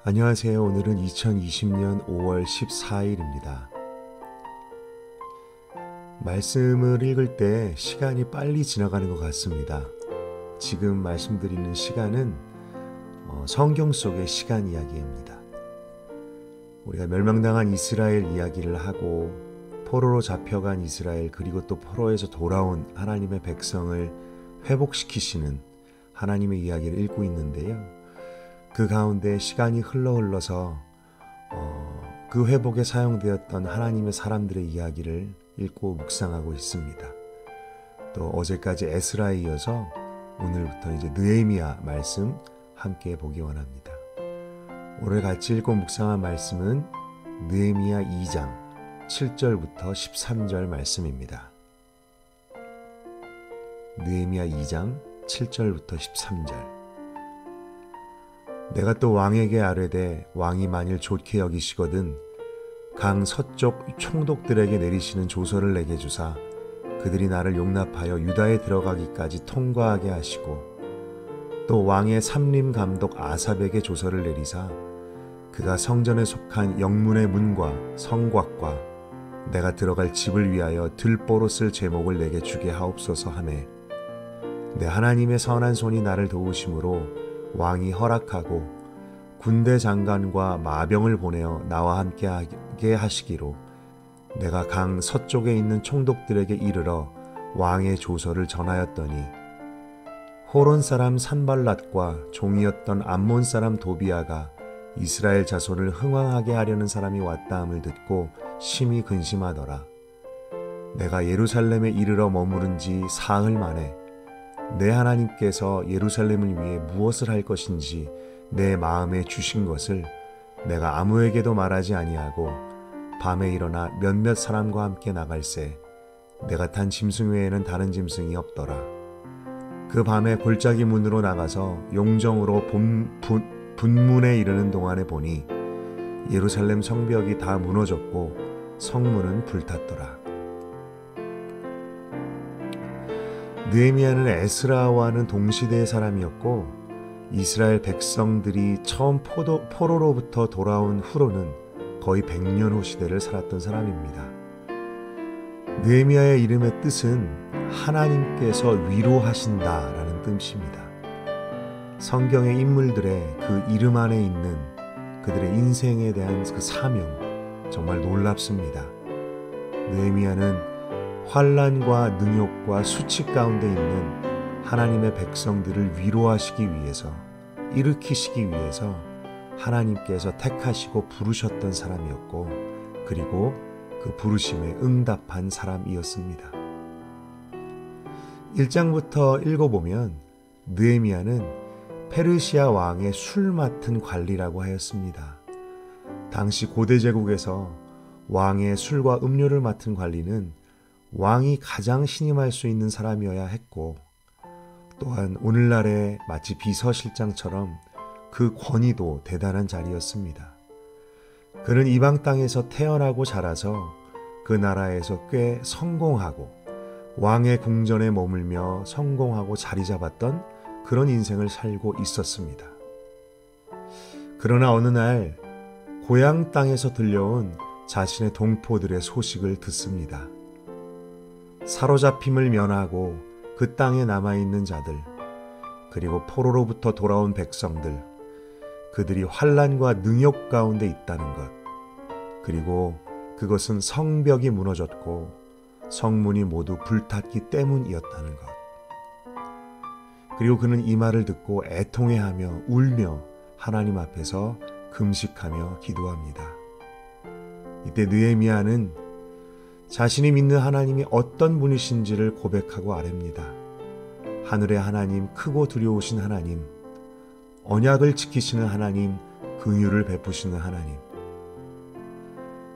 안녕하세요. 오늘은 2020년 5월 14일입니다. 말씀을 읽을 때 시간이 빨리 지나가는 것 같습니다. 지금 말씀드리는 시간은 성경 속의 시간 이야기입니다. 우리가 멸망당한 이스라엘 이야기를 하고 포로로 잡혀간 이스라엘 그리고 또 포로에서 돌아온 하나님의 백성을 회복시키시는 하나님의 이야기를 읽고 있는데요. 그 가운데 시간이 흘러서 그 회복에 사용되었던 하나님의 사람들의 이야기를 읽고 묵상하고 있습니다. 또 어제까지 에스라에 이어서 오늘부터 이제 느헤미야 말씀 함께 보기 원합니다. 오늘 같이 읽고 묵상한 말씀은 느헤미야 2장 7절부터 13절 말씀입니다. 느헤미야 2장 7절부터 13절. 내가 또 왕에게 아뢰되 왕이 만일 좋게 여기시거든 강 서쪽 총독들에게 내리시는 조서를 내게 주사 그들이 나를 용납하여 유다에 들어가기까지 통과하게 하시고 또 왕의 삼림 감독 아삽에게 조서를 내리사 그가 성전에 속한 영문의 문과 성곽과 내가 들어갈 집을 위하여 들보로 쓸 제목을 내게 주게 하옵소서 하매 내 하나님의 선한 손이 나를 도우심으로 왕이 허락하고 군대 장관과 마병을 보내어 나와 함께 하게 하시기로 내가 강 서쪽에 있는 총독들에게 이르러 왕의 조서를 전하였더니 호론 사람 산발랏과 종이었던 암몬 사람 도비아가 이스라엘 자손을 흥왕하게 하려는 사람이 왔다 함을 듣고 심히 근심하더라. 내가 예루살렘에 이르러 머무른 지 사흘 만에 내 하나님께서 예루살렘을 위해 무엇을 할 것인지 내 마음에 주신 것을 내가 아무에게도 말하지 아니하고 밤에 일어나 몇몇 사람과 함께 나갈새 내가 탄 짐승 외에는 다른 짐승이 없더라. 그 밤에 골짜기 문으로 나가서 용정으로 분문에 이르는 동안에 보니 예루살렘 성벽이 다 무너졌고 성문은 불탔더라. 느헤미야는 에스라와는 동시대의 사람이었고 이스라엘 백성들이 처음 포로로부터 돌아온 후로는 거의 100년 후 시대를 살았던 사람입니다. 느헤미야의 이름의 뜻은 하나님께서 위로하신다라는 뜻입니다. 성경의 인물들의 그 이름 안에 있는 그들의 인생에 대한 그 사명 정말 놀랍습니다. 느헤미야는 환난과 능욕과 수치 가운데 있는 하나님의 백성들을 위로하시기 위해서 일으키시기 위해서 하나님께서 택하시고 부르셨던 사람이었고 그리고 그 부르심에 응답한 사람이었습니다. 1장부터 읽어보면 느헤미야는 페르시아 왕의 술 맡은 관리라고 하였습니다. 당시 고대 제국에서 왕의 술과 음료를 맡은 관리는 왕이 가장 신임할 수 있는 사람이어야 했고 또한 오늘날의 마치 비서실장처럼 그 권위도 대단한 자리였습니다. 그는 이방 땅에서 태어나고 자라서 그 나라에서 꽤 성공하고 왕의 궁전에 머물며 성공하고 자리 잡았던 그런 인생을 살고 있었습니다. 그러나 어느 날 고향 땅에서 들려온 자신의 동포들의 소식을 듣습니다. 사로잡힘을 면하고 그 땅에 남아있는 자들 그리고 포로로부터 돌아온 백성들 그들이 환난과 능욕 가운데 있다는 것 그리고 그것은 성벽이 무너졌고 성문이 모두 불탔기 때문이었다는 것 그리고 그는 이 말을 듣고 애통해하며 울며 하나님 앞에서 금식하며 기도합니다. 이때 느헤미야는 자신이 믿는 하나님이 어떤 분이신지를 고백하고 아뢰입니다. 하늘의 하나님, 크고 두려우신 하나님, 언약을 지키시는 하나님, 긍휼을 베푸시는 하나님.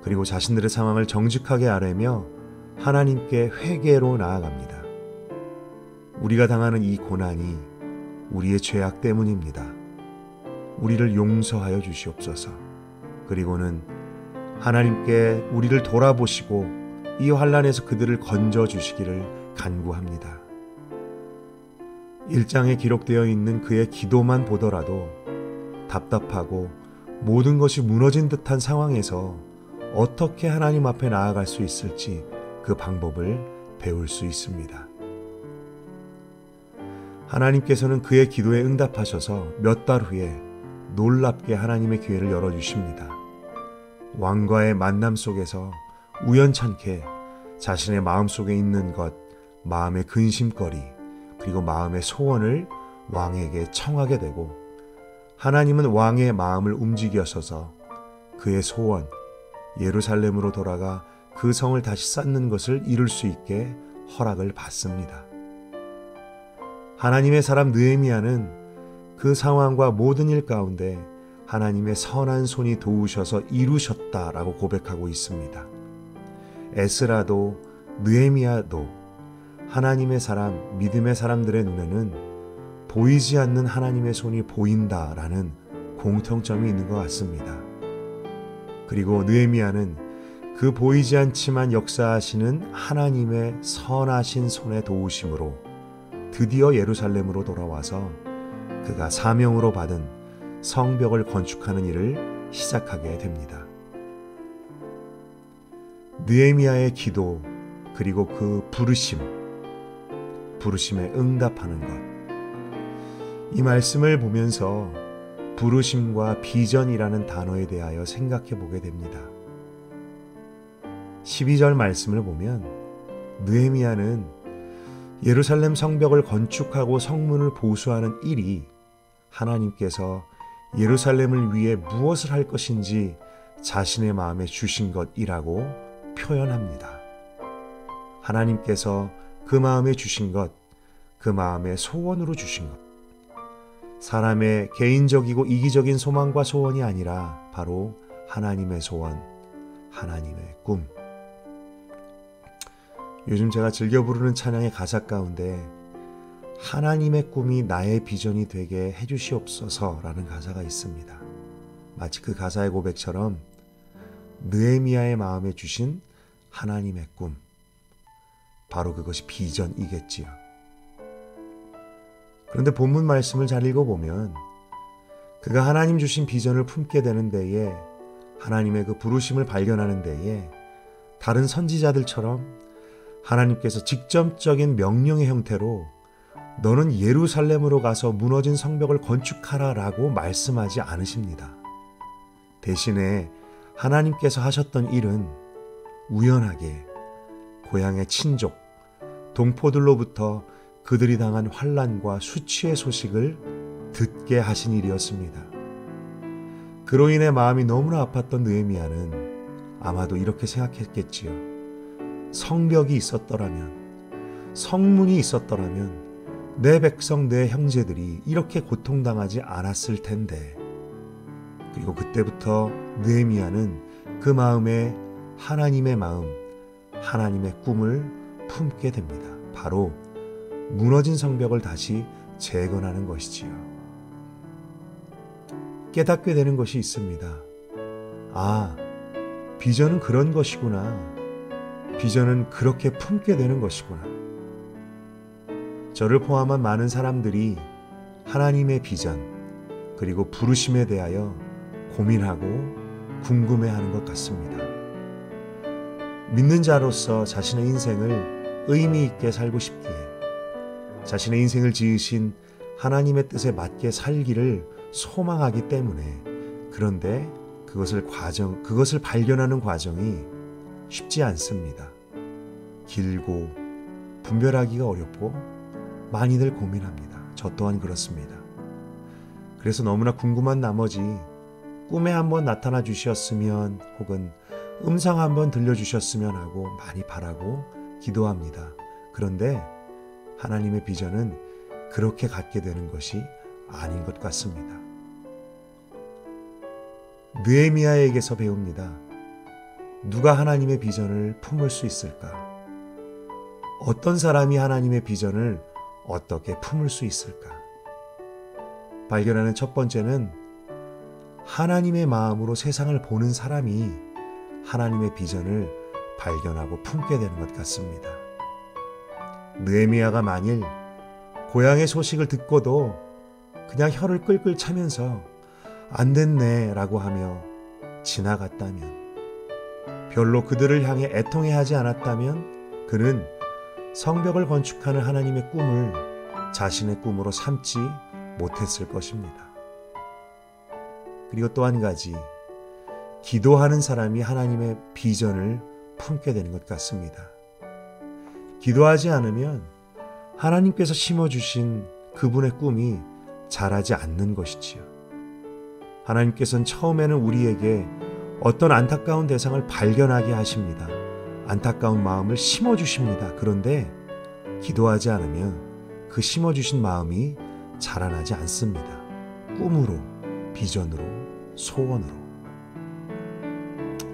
그리고 자신들의 상황을 정직하게 아뢰며 하나님께 회개로 나아갑니다. 우리가 당하는 이 고난이 우리의 죄악 때문입니다. 우리를 용서하여 주시옵소서. 그리고는 하나님께 우리를 돌아보시고 이 환난에서 그들을 건져 주시기를 간구합니다. 1장에 기록되어 있는 그의 기도만 보더라도 답답하고 모든 것이 무너진 듯한 상황에서 어떻게 하나님 앞에 나아갈 수 있을지 그 방법을 배울 수 있습니다. 하나님께서는 그의 기도에 응답하셔서 몇 달 후에 놀랍게 하나님의 기회를 열어주십니다. 왕과의 만남 속에서 우연찮게 자신의 마음속에 있는 것, 마음의 근심거리, 그리고 마음의 소원을 왕에게 청하게 되고, 하나님은 왕의 마음을 움직여서서 그의 소원, 예루살렘으로 돌아가 그 성을 다시 쌓는 것을 이룰 수 있게 허락을 받습니다. 하나님의 사람 느헤미야는 그 상황과 모든 일 가운데 하나님의 선한 손이 도우셔서 이루셨다라고 고백하고 있습니다. 에스라도 느헤미야도 하나님의 사람, 믿음의 사람들의 눈에는 보이지 않는 하나님의 손이 보인다라는 공통점이 있는 것 같습니다. 그리고 느헤미야는 그 보이지 않지만 역사하시는 하나님의 선하신 손의 도우심으로 드디어 예루살렘으로 돌아와서 그가 사명으로 받은 성벽을 건축하는 일을 시작하게 됩니다. 느헤미야의 기도, 그리고 그 부르심에 응답하는 것, 이 말씀을 보면서 부르심과 비전이라는 단어에 대하여 생각해 보게 됩니다. 12절 말씀을 보면 느헤미야는 예루살렘 성벽을 건축하고 성문을 보수하는 일이 하나님께서 예루살렘을 위해 무엇을 할 것인지 자신의 마음에 주신 것이라고 표현합니다. 하나님께서 그 마음에 주신 것, 그 마음의 소원으로 주신 것, 사람의 개인적이고 이기적인 소망과 소원이 아니라 바로 하나님의 소원, 하나님의 꿈. 요즘 제가 즐겨 부르는 찬양의 가사 가운데 하나님의 꿈이 나의 비전이 되게 해주시옵소서라는 가사가 있습니다. 마치 그 가사의 고백처럼 느헤미야의 마음에 주신 하나님의 꿈, 바로 그것이 비전이겠지요. 그런데 본문 말씀을 잘 읽어보면 그가 하나님 주신 비전을 품게 되는 데에, 하나님의 그 부르심을 발견하는 데에 다른 선지자들처럼 하나님께서 직접적인 명령의 형태로 너는 예루살렘으로 가서 무너진 성벽을 건축하라 라고 말씀하지 않으십니다. 대신에 하나님께서 하셨던 일은 우연하게 고향의 친족, 동포들로부터 그들이 당한 환난과 수치의 소식을 듣게 하신 일이었습니다. 그로 인해 마음이 너무나 아팠던 느헤미야는 아마도 이렇게 생각했겠지요. 성벽이 있었더라면, 성문이 있었더라면 내 백성, 내 형제들이 이렇게 고통당하지 않았을 텐데. 그리고 그때부터 느헤미야는 그 마음에 하나님의 마음, 하나님의 꿈을 품게 됩니다. 바로 무너진 성벽을 다시 재건하는 것이지요. 깨닫게 되는 것이 있습니다. 아, 비전은 그런 것이구나. 비전은 그렇게 품게 되는 것이구나. 저를 포함한 많은 사람들이 하나님의 비전, 그리고 부르심에 대하여 고민하고 궁금해하는 것 같습니다. 믿는 자로서 자신의 인생을 의미 있게 살고 싶기에, 자신의 인생을 지으신 하나님의 뜻에 맞게 살기를 소망하기 때문에, 그런데 그것을 발견하는 과정이 쉽지 않습니다. 길고 분별하기가 어렵고 많이들 고민합니다. 저 또한 그렇습니다. 그래서 너무나 궁금한 나머지 꿈에 한번 나타나 주셨으면, 혹은 음성 한번 들려주셨으면 하고 많이 바라고 기도합니다. 그런데 하나님의 비전은 그렇게 갖게 되는 것이 아닌 것 같습니다. 느헤미야에게서 배웁니다. 누가 하나님의 비전을 품을 수 있을까? 어떤 사람이 하나님의 비전을 어떻게 품을 수 있을까? 발견하는 첫 번째는 하나님의 마음으로 세상을 보는 사람이 하나님의 비전을 발견하고 품게 되는 것 같습니다. 느헤미야가 만일 고향의 소식을 듣고도 그냥 혀를 끌끌 차면서 안 됐네 라고 하며 지나갔다면, 별로 그들을 향해 애통해하지 않았다면 그는 성벽을 건축하는 하나님의 꿈을 자신의 꿈으로 삼지 못했을 것입니다. 그리고 또 한 가지, 기도하는 사람이 하나님의 비전을 품게 되는 것 같습니다. 기도하지 않으면 하나님께서 심어주신 그분의 꿈이 자라지 않는 것이지요. 하나님께서는 처음에는 우리에게 어떤 안타까운 대상을 발견하게 하십니다. 안타까운 마음을 심어주십니다. 그런데 기도하지 않으면 그 심어주신 마음이 자라나지 않습니다. 꿈으로, 비전으로, 소원으로.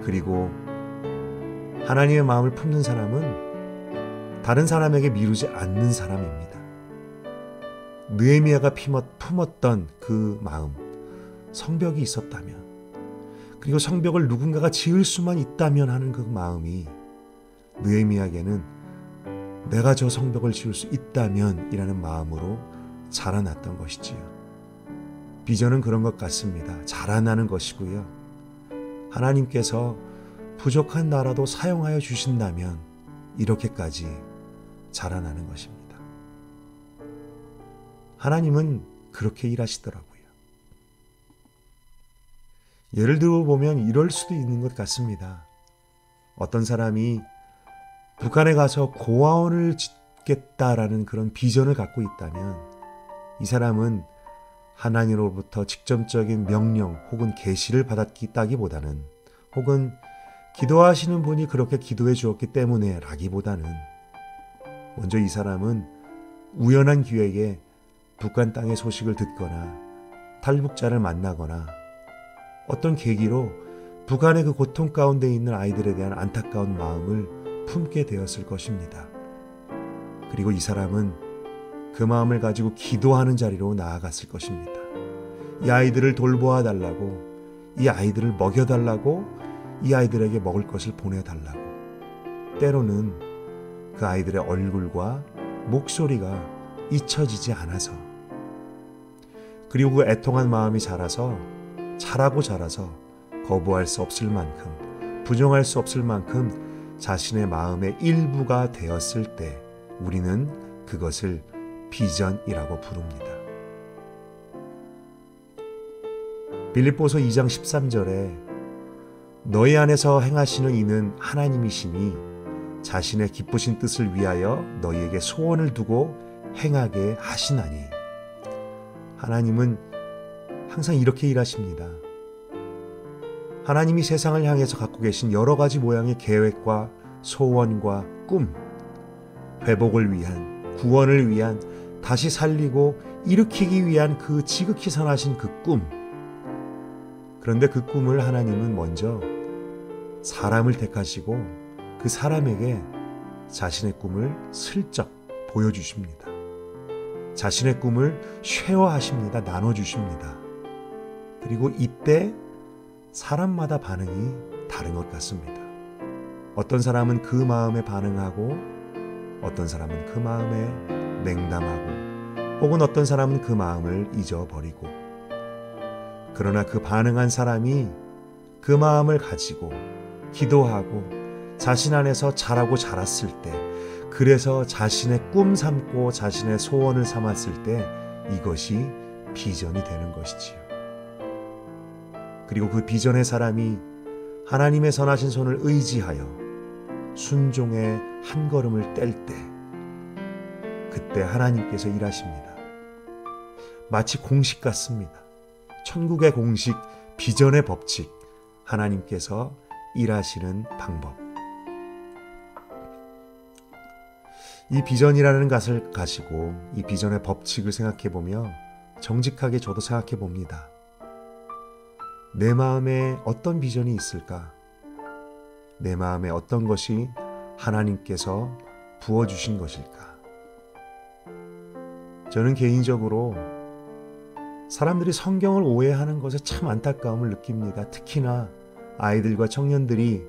그리고 하나님의 마음을 품는 사람은 다른 사람에게 미루지 않는 사람입니다. 느헤미야가 품었던 그 마음, 성벽이 있었다면, 그리고 성벽을 누군가가 지을 수만 있다면 하는 그 마음이 느헤미야에게는 내가 저 성벽을 지을 수 있다면 이라는 마음으로 자라났던 것이지요. 비전은 그런 것 같습니다. 자라나는 것이고요. 하나님께서 부족한 나라도 사용하여 주신다면 이렇게까지 자라나는 것입니다. 하나님은 그렇게 일하시더라고요. 예를 들어 보면 이럴 수도 있는 것 같습니다. 어떤 사람이 북한에 가서 고아원을 짓겠다라는 그런 비전을 갖고 있다면 이 사람은 하나님으로부터 직접적인 명령 혹은 계시를 받았다기보다는, 혹은 기도하시는 분이 그렇게 기도해 주었기 때문에 라기보다는, 먼저 이 사람은 우연한 기회에 북한 땅의 소식을 듣거나 탈북자를 만나거나 어떤 계기로 북한의 그 고통 가운데 있는 아이들에 대한 안타까운 마음을 품게 되었을 것입니다. 그리고 이 사람은 그 마음을 가지고 기도하는 자리로 나아갔을 것입니다. 이 아이들을 돌보아 달라고, 이 아이들을 먹여달라고, 이 아이들에게 먹을 것을 보내달라고. 때로는 그 아이들의 얼굴과 목소리가 잊혀지지 않아서, 그리고 그 애통한 마음이 자라서 거부할 수 없을 만큼, 부정할 수 없을 만큼 자신의 마음의 일부가 되었을 때 우리는 그것을 비전이라고 부릅니다. 빌립보서 2장 13절에 너희 안에서 행하시는 이는 하나님이시니 자신의 기쁘신 뜻을 위하여 너희에게 소원을 두고 행하게 하시나니. 하나님은 항상 이렇게 일하십니다. 하나님이 세상을 향해서 갖고 계신 여러 가지 모양의 계획과 소원과 꿈, 회복을 위한, 구원을 위한, 다시 살리고 일으키기 위한 그 지극히 선하신 그 꿈. 그런데 그 꿈을 하나님은 먼저 사람을 택하시고 그 사람에게 자신의 꿈을 슬쩍 보여주십니다. 자신의 꿈을 쉐어하십니다. 나눠주십니다. 그리고 이때 사람마다 반응이 다른 것 같습니다. 어떤 사람은 그 마음에 반응하고, 어떤 사람은 그 마음에 냉담하고, 혹은 어떤 사람은 그 마음을 잊어버리고. 그러나 그 반응한 사람이 그 마음을 가지고 기도하고 자신 안에서 자라고 자랐을 때, 그래서 자신의 꿈 삼고 자신의 소원을 삼았을 때 이것이 비전이 되는 것이지요. 그리고 그 비전의 사람이 하나님의 선하신 손을 의지하여 순종의 한 걸음을 뗄 때, 그때 하나님께서 일하십니다. 마치 공식 같습니다. 천국의 공식, 비전의 법칙, 하나님께서 일하시는 방법. 이 비전이라는 것을 가지고 이 비전의 법칙을 생각해보며 정직하게 저도 생각해봅니다. 내 마음에 어떤 비전이 있을까? 내 마음에 어떤 것이 하나님께서 부어주신 것일까? 저는 개인적으로 사람들이 성경을 오해하는 것에 참 안타까움을 느낍니다. 특히나 아이들과 청년들이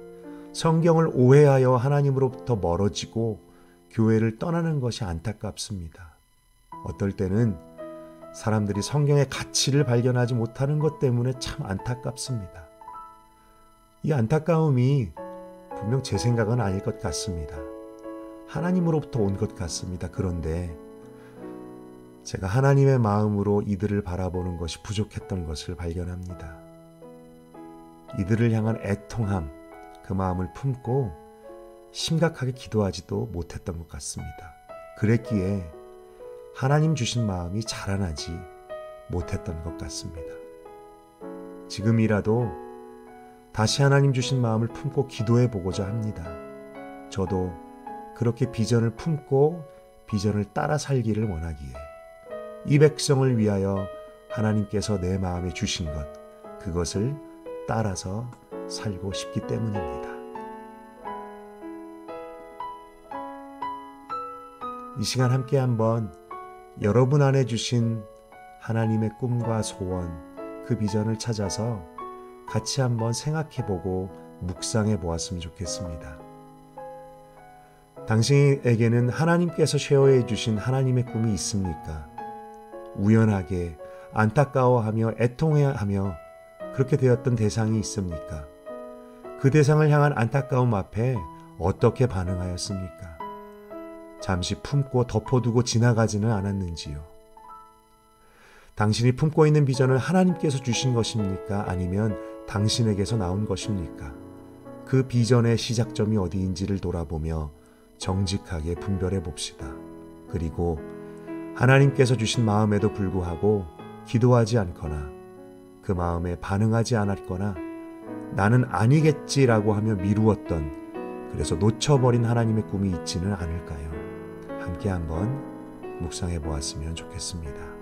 성경을 오해하여 하나님으로부터 멀어지고 교회를 떠나는 것이 안타깝습니다. 어떨 때는 사람들이 성경의 가치를 발견하지 못하는 것 때문에 참 안타깝습니다. 이 안타까움이 분명 제 생각은 아닐 것 같습니다. 하나님으로부터 온 것 같습니다. 그런데 제가 하나님의 마음으로 이들을 바라보는 것이 부족했던 것을 발견합니다. 이들을 향한 애통함, 그 마음을 품고 심각하게 기도하지도 못했던 것 같습니다. 그랬기에 하나님 주신 마음이 자라나지 못했던 것 같습니다. 지금이라도 다시 하나님 주신 마음을 품고 기도해 보고자 합니다. 저도 그렇게 비전을 품고 비전을 따라 살기를 원하기에 이 백성을 위하여 하나님께서 내 마음에 주신 것, 그것을 따라서 살고 싶기 때문입니다. 이 시간 함께 한번 여러분 안에 주신 하나님의 꿈과 소원, 그 비전을 찾아서 같이 한번 생각해보고 묵상해 보았으면 좋겠습니다. 당신에게는 하나님께서 쉐어해 주신 하나님의 꿈이 있습니까? 우연하게 안타까워하며 애통해하며 그렇게 되었던 대상이 있습니까? 그 대상을 향한 안타까움 앞에 어떻게 반응하였습니까? 잠시 품고 덮어두고 지나가지는 않았는지요? 당신이 품고 있는 비전을 하나님께서 주신 것입니까? 아니면 당신에게서 나온 것입니까? 그 비전의 시작점이 어디인지를 돌아보며 정직하게 분별해 봅시다. 그리고 하나님께서 주신 마음에도 불구하고 기도하지 않거나 그 마음에 반응하지 않았거나 나는 아니겠지라고 하며 미루었던, 그래서 놓쳐버린 하나님의 꿈이 있지는 않을까요? 함께 한번 묵상해 보았으면 좋겠습니다.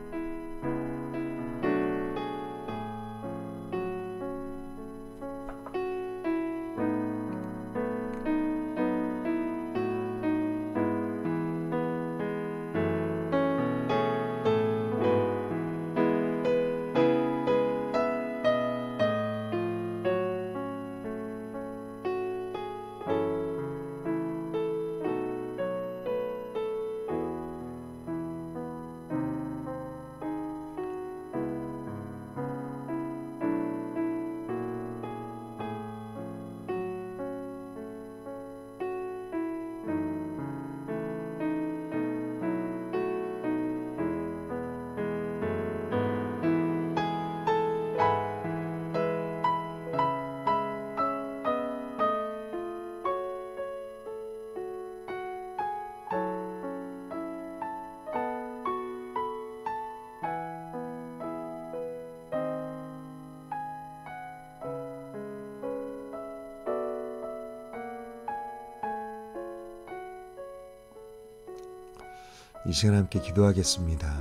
이 시간 함께 기도하겠습니다.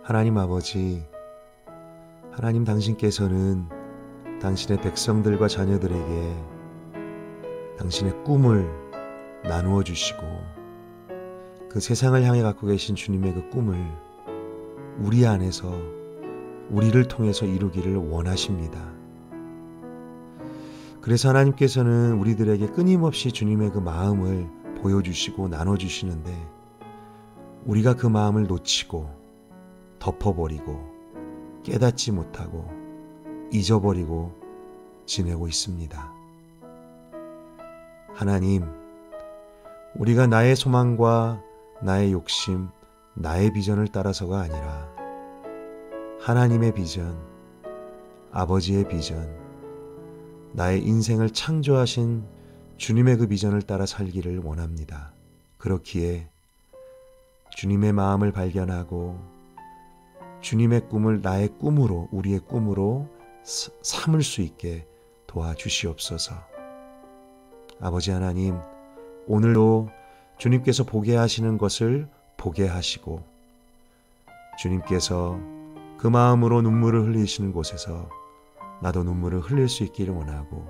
하나님 아버지, 하나님 당신께서는 당신의 백성들과 자녀들에게 당신의 꿈을 나누어 주시고 그 세상을 향해 갖고 계신 주님의 그 꿈을 우리 안에서 우리를 통해서 이루기를 원하십니다. 그래서 하나님께서는 우리들에게 끊임없이 주님의 그 마음을 보여주시고 나눠주시는데 우리가 그 마음을 놓치고 덮어버리고 깨닫지 못하고 잊어버리고 지내고 있습니다. 하나님, 우리가 나의 소망과 나의 욕심, 나의 비전을 따라서가 아니라 하나님의 비전, 아버지의 비전, 나의 인생을 창조하신 주님의 그 비전을 따라 살기를 원합니다. 그렇기에 주님의 마음을 발견하고 주님의 꿈을 나의 꿈으로, 우리의 꿈으로 삼을 수 있게 도와주시옵소서. 아버지 하나님, 오늘도 주님께서 보게 하시는 것을 보게 하시고 주님께서 그 마음으로 눈물을 흘리시는 곳에서 나도 눈물을 흘릴 수 있기를 원하고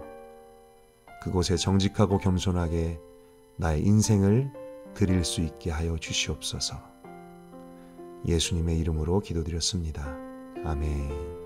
그곳에 정직하고 겸손하게 나의 인생을 드릴 수 있게 하여 주시옵소서. 예수님의 이름으로 기도드렸습니다. 아멘.